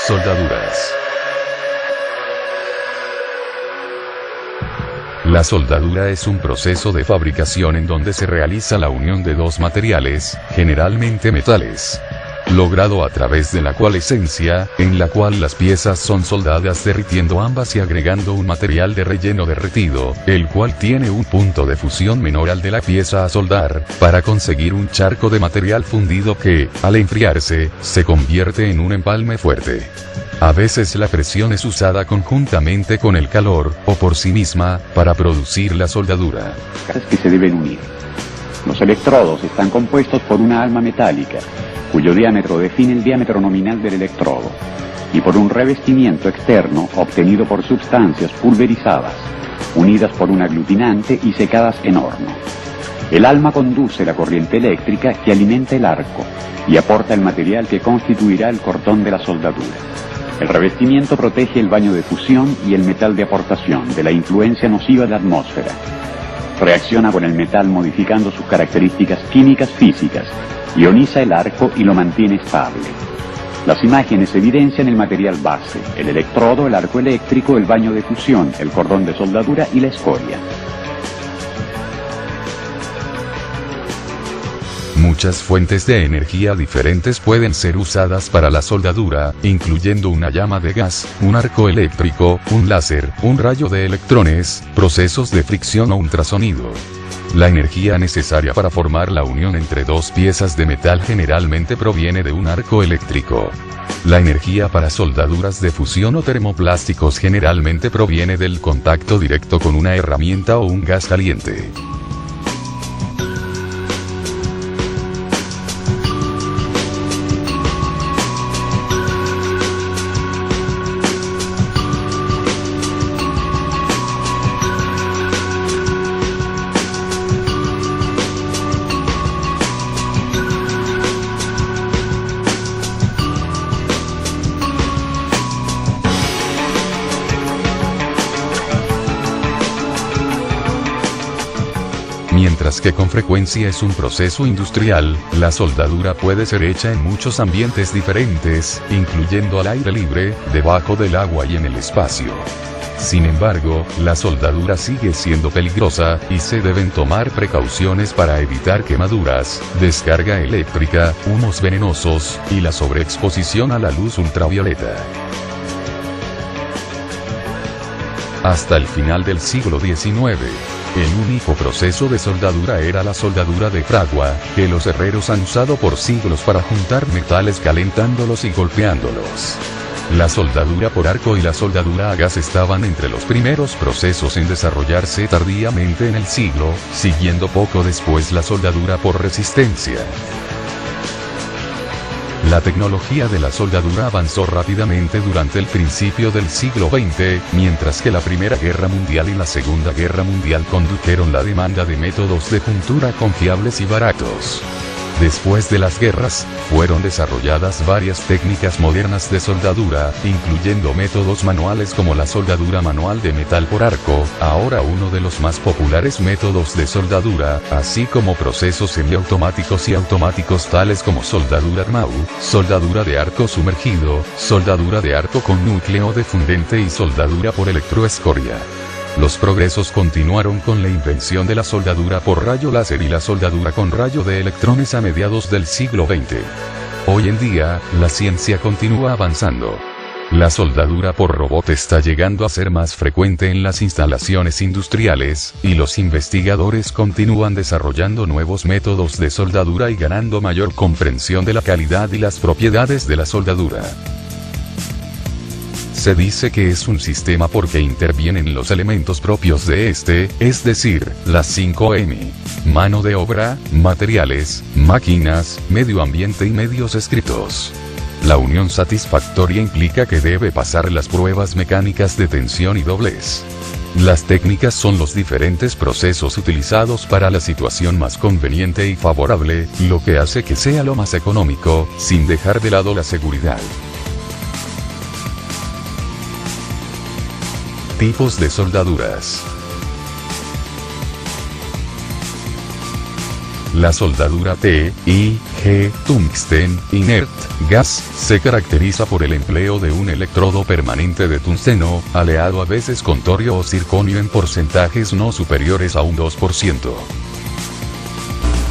Soldaduras. La soldadura es un proceso de fabricación en donde se realiza la unión de dos materiales, generalmente metales, logrado a través de la coalescencia, en la cual las piezas son soldadas derritiendo ambas y agregando un material de relleno derretido, el cual tiene un punto de fusión menor al de la pieza a soldar, para conseguir un charco de material fundido que, al enfriarse, se convierte en un empalme fuerte. A veces la presión es usada conjuntamente con el calor, o por sí misma, para producir la soldadura. Que se deben unir. Los electrodos están compuestos por una alma metálica, cuyo diámetro define el diámetro nominal del electrodo, y por un revestimiento externo obtenido por sustancias pulverizadas, unidas por un aglutinante y secadas en horno. El alma conduce la corriente eléctrica que alimenta el arco y aporta el material que constituirá el cordón de la soldadura. El revestimiento protege el baño de fusión y el metal de aportación de la influencia nociva de la atmósfera. Reacciona con el metal modificando sus características químicas físicas, ioniza el arco y lo mantiene estable. Las imágenes evidencian el material base, el electrodo, el arco eléctrico, el baño de fusión, el cordón de soldadura y la escoria. Muchas fuentes de energía diferentes pueden ser usadas para la soldadura, incluyendo una llama de gas, un arco eléctrico, un láser, un rayo de electrones, procesos de fricción o ultrasonido. La energía necesaria para formar la unión entre dos piezas de metal generalmente proviene de un arco eléctrico. La energía para soldaduras de fusión o termoplásticos generalmente proviene del contacto directo con una herramienta o un gas caliente. Mientras que con frecuencia es un proceso industrial, la soldadura puede ser hecha en muchos ambientes diferentes, incluyendo al aire libre, debajo del agua y en el espacio. Sin embargo, la soldadura sigue siendo peligrosa, y se deben tomar precauciones para evitar quemaduras, descarga eléctrica, humos venenosos, y la sobreexposición a la luz ultravioleta. Hasta el final del siglo XIX, el único proceso de soldadura era la soldadura de fragua, que los herreros han usado por siglos para juntar metales calentándolos y golpeándolos. La soldadura por arco y la soldadura a gas estaban entre los primeros procesos en desarrollarse tardíamente en el siglo, siguiendo poco después la soldadura por resistencia. La tecnología de la soldadura avanzó rápidamente durante el principio del siglo XX, mientras que la Primera Guerra Mundial y la Segunda Guerra Mundial condujeron la demanda de métodos de juntura confiables y baratos. Después de las guerras, fueron desarrolladas varias técnicas modernas de soldadura, incluyendo métodos manuales como la soldadura manual de metal por arco, ahora uno de los más populares métodos de soldadura, así como procesos semiautomáticos y automáticos tales como soldadura Armau, soldadura de arco sumergido, soldadura de arco con núcleo de fundente y soldadura por electroescoria. Los progresos continuaron con la invención de la soldadura por rayo láser y la soldadura con rayo de electrones a mediados del siglo XX. Hoy en día, la ciencia continúa avanzando. La soldadura por robot está llegando a ser más frecuente en las instalaciones industriales, y los investigadores continúan desarrollando nuevos métodos de soldadura y ganando mayor comprensión de la calidad y las propiedades de la soldadura. Se dice que es un sistema porque intervienen los elementos propios de este, es decir, las 5M. Mano de obra, materiales, máquinas, medio ambiente y medios escritos. La unión satisfactoria implica que debe pasar las pruebas mecánicas de tensión y doblez. Las técnicas son los diferentes procesos utilizados para la situación más conveniente y favorable, lo que hace que sea lo más económico, sin dejar de lado la seguridad. Tipos de soldaduras. La soldadura TIG, tungsten, inert, gas, se caracteriza por el empleo de un electrodo permanente de tungsteno, aleado a veces con torio o circonio en porcentajes no superiores a un 2%.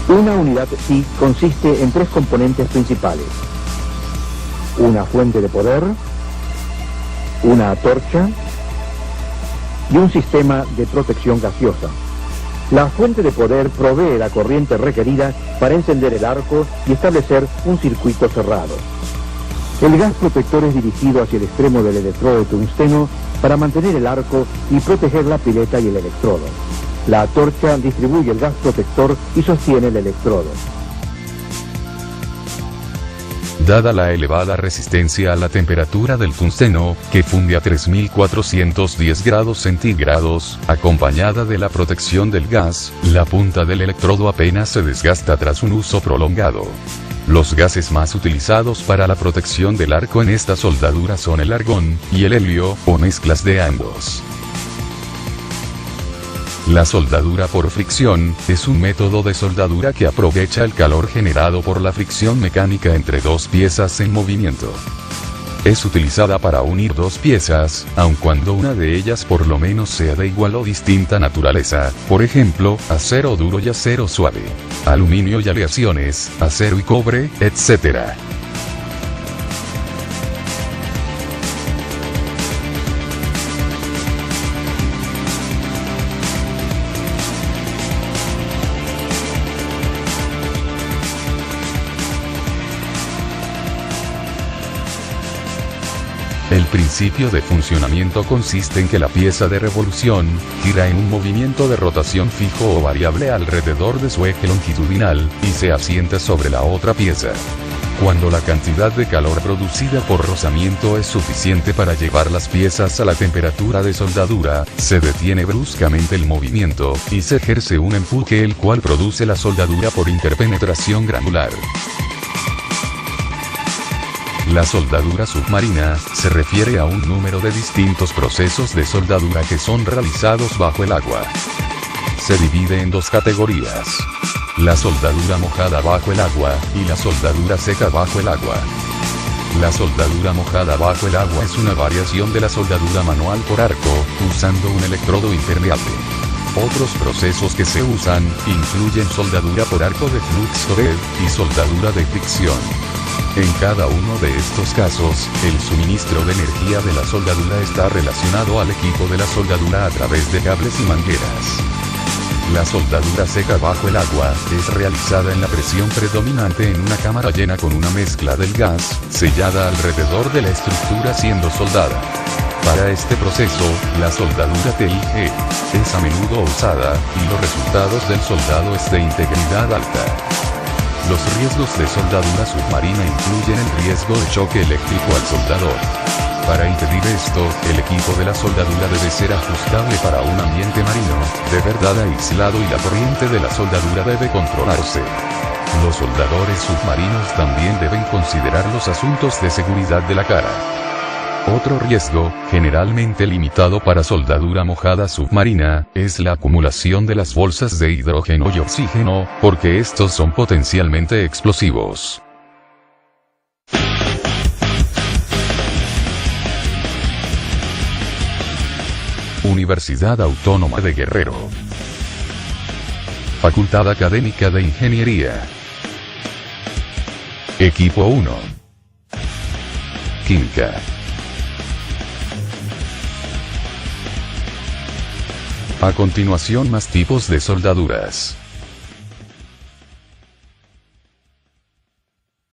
Una unidad TIG consiste en 3 componentes principales: una fuente de poder, una antorcha y un sistema de protección gaseosa. La fuente de poder provee la corriente requerida para encender el arco y establecer un circuito cerrado. El gas protector es dirigido hacia el extremo del electrodo de tungsteno para mantener el arco y proteger la pileta y el electrodo. La antorcha distribuye el gas protector y sostiene el electrodo. Dada la elevada resistencia a la temperatura del tungsteno, que funde a 3410 grados centígrados, acompañada de la protección del gas, la punta del electrodo apenas se desgasta tras un uso prolongado. Los gases más utilizados para la protección del arco en esta soldadura son el argón y el helio, o mezclas de ambos. La soldadura por fricción es un método de soldadura que aprovecha el calor generado por la fricción mecánica entre dos piezas en movimiento. Es utilizada para unir dos piezas, aun cuando una de ellas por lo menos sea de igual o distinta naturaleza, por ejemplo, acero duro y acero suave, aluminio y aleaciones, acero y cobre, etc. El principio de funcionamiento consiste en que la pieza de revolución gira en un movimiento de rotación fijo o variable alrededor de su eje longitudinal, y se asienta sobre la otra pieza. Cuando la cantidad de calor producida por rozamiento es suficiente para llevar las piezas a la temperatura de soldadura, se detiene bruscamente el movimiento, y se ejerce un empuje el cual produce la soldadura por interpenetración granular. La soldadura submarina se refiere a un número de distintos procesos de soldadura que son realizados bajo el agua. Se divide en dos categorías: la soldadura mojada bajo el agua y la soldadura seca bajo el agua. La soldadura mojada bajo el agua es una variación de la soldadura manual por arco, usando un electrodo impermeable. Otros procesos que se usan incluyen soldadura por arco de Fluxored y soldadura de fricción. En cada uno de estos casos, el suministro de energía de la soldadura está relacionado al equipo de la soldadura a través de cables y mangueras. La soldadura seca bajo el agua es realizada en la presión predominante en una cámara llena con una mezcla del gas, sellada alrededor de la estructura siendo soldada. Para este proceso, la soldadura TIG es a menudo usada, y los resultados del soldado es de integridad alta. Los riesgos de soldadura submarina incluyen el riesgo de choque eléctrico al soldador. Para impedir esto, el equipo de la soldadura debe ser ajustable para un ambiente marino, de verdad aislado, y la corriente de la soldadura debe controlarse. Los soldadores submarinos también deben considerar los asuntos de seguridad de la cara. Otro riesgo, generalmente limitado para soldadura mojada submarina, es la acumulación de las bolsas de hidrógeno y oxígeno, porque estos son potencialmente explosivos. Universidad Autónoma de Guerrero. Facultad Académica de Ingeniería. Equipo 1. Química. A continuación, más tipos de soldaduras.